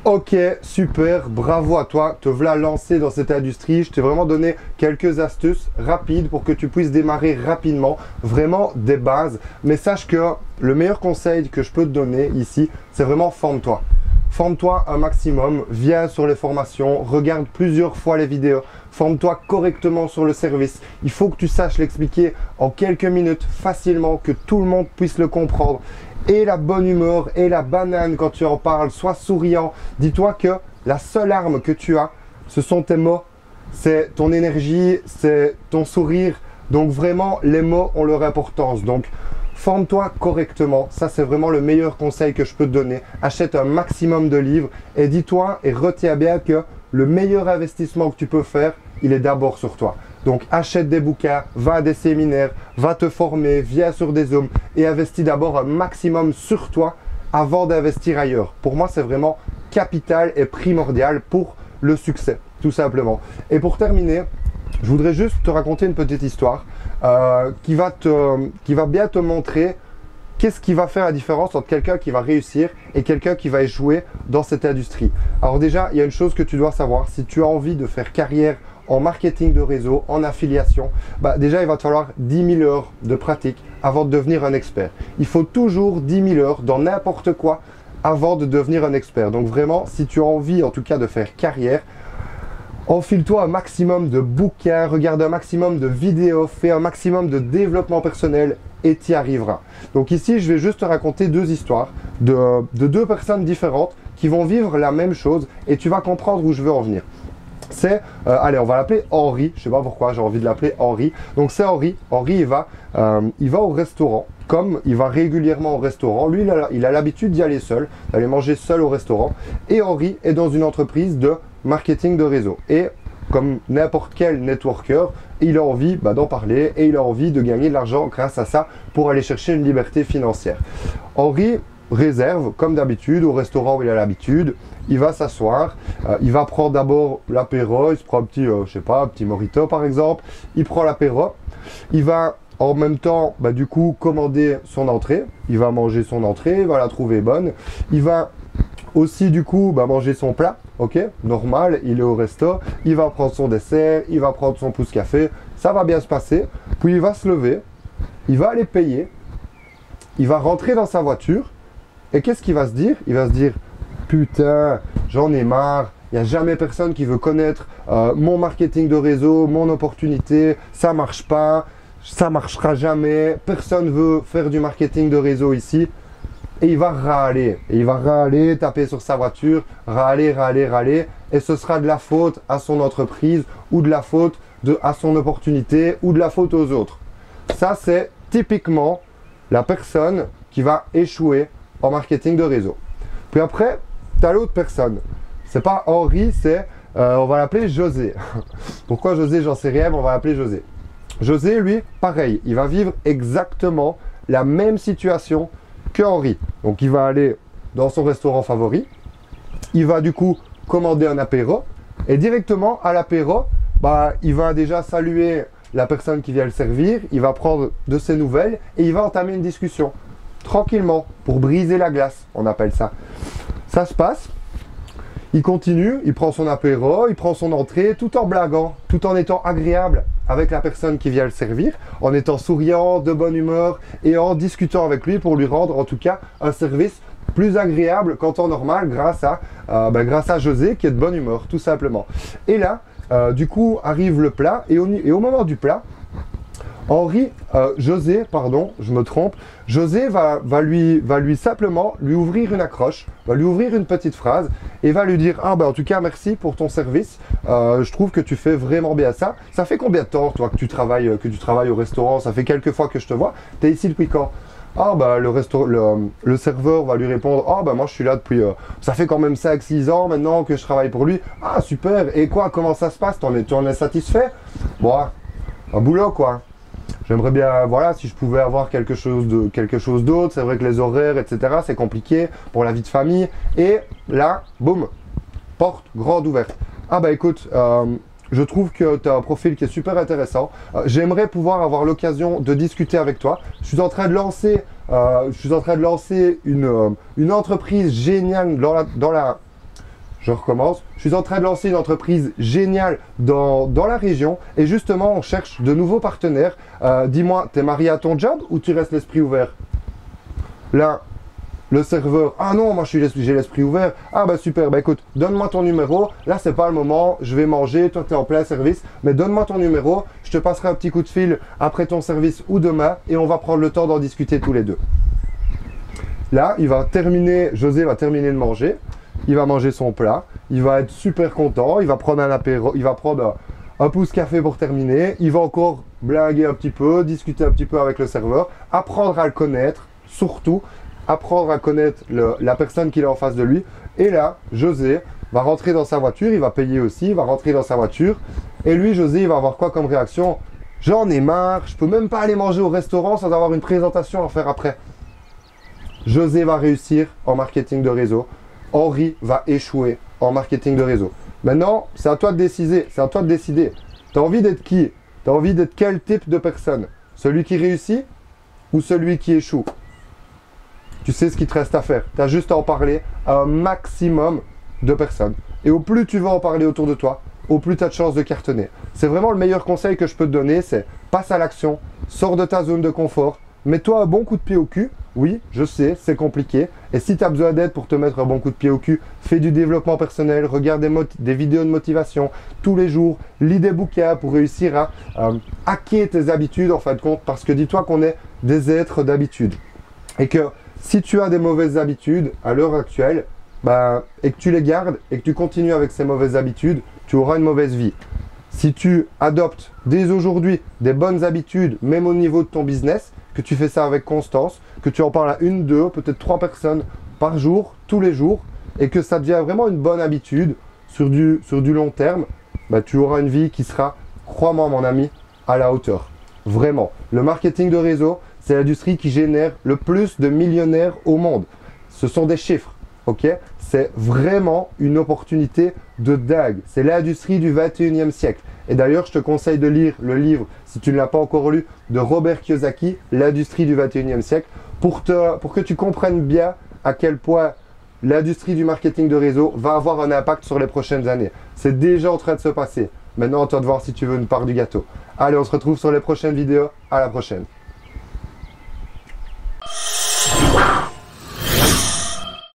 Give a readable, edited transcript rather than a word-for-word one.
Ok, super, bravo à toi, te voilà lancé dans cette industrie. Je t'ai vraiment donné quelques astuces rapides pour que tu puisses démarrer rapidement, vraiment des bases. Mais sache que le meilleur conseil que je peux te donner ici, c'est vraiment forme-toi. Forme-toi un maximum, viens sur les formations, regarde plusieurs fois les vidéos, forme-toi correctement sur le service. Il faut que tu saches l'expliquer en quelques minutes facilement, que tout le monde puisse le comprendre. Et la bonne humeur et la banane quand tu en parles, sois souriant. Dis-toi que la seule arme que tu as, ce sont tes mots, c'est ton énergie, c'est ton sourire. Donc vraiment, les mots ont leur importance. Donc, forme-toi correctement. Ça, c'est vraiment le meilleur conseil que je peux te donner. Achète un maximum de livres et dis-toi et retiens bien que le meilleur investissement que tu peux faire, il est d'abord sur toi. Donc, achète des bouquins, va à des séminaires, va te former, viens sur des Zooms et investis d'abord un maximum sur toi avant d'investir ailleurs. Pour moi, c'est vraiment capital et primordial pour le succès, tout simplement. Et pour terminer, je voudrais juste te raconter une petite histoire qui va bien te montrer qu'est-ce qui va faire la différence entre quelqu'un qui va réussir et quelqu'un qui va échouer dans cette industrie. Alors déjà, il y a une chose que tu dois savoir, si tu as envie de faire carrière en marketing de réseau, en affiliation, déjà il va te falloir 10 000 heures de pratique avant de devenir un expert. Il faut toujours 10 000 heures dans n'importe quoi avant de devenir un expert. Donc vraiment, si tu as envie en tout cas de faire carrière, enfile-toi un maximum de bouquins, regarde un maximum de vidéos, fais un maximum de développement personnel et tu y arriveras. Donc ici, je vais juste te raconter deux histoires de deux personnes différentes qui vont vivre la même chose et tu vas comprendre où je veux en venir. C'est, allez, on va l'appeler Henri, je ne sais pas pourquoi j'ai envie de l'appeler Henri. Donc c'est Henri, il va au restaurant, comme il va régulièrement au restaurant. Lui, il a l'habitude d'y aller seul, d'aller manger seul au restaurant. Et Henri est dans une entreprise de marketing de réseau. Et comme n'importe quel networker, il a envie d'en parler et il a envie de gagner de l'argent grâce à ça pour aller chercher une liberté financière. Henri réserve, comme d'habitude, au restaurant où il a l'habitude. Il va s'asseoir, il va prendre d'abord l'apéro, il se prend un petit, je sais pas, un petit mojito par exemple. Il prend l'apéro, il va en même temps, du coup, commander son entrée. Il va manger son entrée, il va la trouver bonne. Il va aussi, du coup, manger son plat, ok, normal, il est au resto. Il va prendre son dessert, il va prendre son pouce café, ça va bien se passer. Puis il va se lever, il va aller payer, il va rentrer dans sa voiture. Et qu'est-ce qu'il va se dire? Il va se dire, putain, j'en ai marre, il n'y a jamais personne qui veut connaître mon marketing de réseau, mon opportunité, ça marche pas, ça marchera jamais, personne veut faire du marketing de réseau ici. Et il va râler, taper sur sa voiture, râler, et ce sera de la faute à son entreprise, ou de la faute à son opportunité, ou de la faute aux autres. Ça, c'est typiquement la personne qui va échouer en marketing de réseau. Puis après, tu as l'autre personne. C'est pas Henri, c'est, on va l'appeler José. Pourquoi José, j'en sais rien, mais on va l'appeler José. José, lui, pareil, il va vivre exactement la même situation que Henri. Donc, il va aller dans son restaurant favori. Il va du coup commander un apéro. Et directement à l'apéro, il va déjà saluer la personne qui vient le servir. Il va prendre de ses nouvelles et il va entamer une discussion. Tranquillement, pour briser la glace, on appelle ça. Ça se passe, il continue, il prend son apéro, il prend son entrée, tout en blaguant, tout en étant agréable avec la personne qui vient le servir, en étant souriant, de bonne humeur et en discutant avec lui pour lui rendre en tout cas un service plus agréable qu'en temps normal grâce à José qui est de bonne humeur, tout simplement. Et là, du coup, arrive le plat et au moment du plat, José, pardon, je me trompe, José va lui simplement lui ouvrir une accroche, va lui ouvrir une petite phrase et va lui dire « Ah en tout cas merci pour ton service, je trouve que tu fais vraiment bien ça. Ça fait combien de temps toi que tu travailles au restaurant? Ça fait quelques fois que je te vois, tu es ici depuis quand ?» Ah le serveur va lui répondre « Ah moi je suis là depuis, ça fait quand même 5-6 ans maintenant que je travaille pour lui. Ah super, et quoi, comment ça se passe? Tu en es satisfait? Bon, un boulot quoi. J'aimerais bien, voilà, si je pouvais avoir quelque chose d'autre. C'est vrai que les horaires, etc., c'est compliqué pour la vie de famille. Et là, boum, porte grande ouverte. Ah écoute, je trouve que tu as un profil qui est super intéressant. J'aimerais pouvoir avoir l'occasion de discuter avec toi. Je suis en train de lancer une entreprise géniale je recommence. Je suis en train de lancer une entreprise géniale dans la région et justement, on cherche de nouveaux partenaires. Dis-moi, t'es marié à ton job ou tu restes l'esprit ouvert? Là, le serveur, ah non, moi j'ai l'esprit ouvert. Ah bah super, bah écoute, donne-moi ton numéro. Là, c'est pas le moment, je vais manger, toi tu es en plein service, mais donne-moi ton numéro. Je te passerai un petit coup de fil après ton service ou demain et on va prendre le temps d'en discuter tous les deux. Là, José va terminer de manger. Il va manger son plat, il va être super content, il va prendre un apéro, il va prendre un pouce café pour terminer, il va encore blaguer un petit peu, discuter un petit peu avec le serveur, apprendre à le connaître, surtout apprendre à connaître la personne qu'il a en face de lui. Et là, José va rentrer dans sa voiture, il va payer aussi, il va rentrer dans sa voiture. Et lui, José, il va avoir quoi comme réaction? J'en ai marre, je peux même pas aller manger au restaurant sans avoir une présentation à faire après. José va réussir en marketing de réseau. Henri va échouer en marketing de réseau. Maintenant, c'est à toi de décider. C'est à toi de décider. Tu as envie d'être qui? Tu as envie d'être quel type de personne? Celui qui réussit ou celui qui échoue? Tu sais ce qu'il te reste à faire. Tu as juste à en parler à un maximum de personnes. Et au plus tu vas en parler autour de toi, au plus tu as de chances de cartonner. C'est vraiment le meilleur conseil que je peux te donner, c'est passe à l'action, sors de ta zone de confort, mets-toi un bon coup de pied au cul. Oui, je sais, c'est compliqué. Et si tu as besoin d'aide pour te mettre un bon coup de pied au cul, fais du développement personnel, regarde des vidéos de motivation tous les jours, lis des bouquins pour réussir à hacker tes habitudes en fin de compte. Parce que dis-toi qu'on est des êtres d'habitude. Et que si tu as des mauvaises habitudes à l'heure actuelle, et que tu les gardes et que tu continues avec ces mauvaises habitudes, tu auras une mauvaise vie. Si tu adoptes dès aujourd'hui des bonnes habitudes, même au niveau de ton business, que tu fais ça avec constance, que tu en parles à 1, 2, peut-être 3 personnes par jour, tous les jours, et que ça devient vraiment une bonne habitude sur du long terme, tu auras une vie qui sera, crois-moi mon ami, à la hauteur. Vraiment. Le marketing de réseau, c'est l'industrie qui génère le plus de millionnaires au monde. Ce sont des chiffres, ok? C'est vraiment une opportunité de dingue. C'est l'industrie du 21e siècle. Et d'ailleurs, je te conseille de lire le livre, si tu ne l'as pas encore lu, de Robert Kiyosaki, L'industrie du 21e siècle, pour que tu comprennes bien à quel point l'industrie du marketing de réseau va avoir un impact sur les prochaines années. C'est déjà en train de se passer. Maintenant, à toi de voir si tu veux une part du gâteau. Allez, on se retrouve sur les prochaines vidéos. À la prochaine.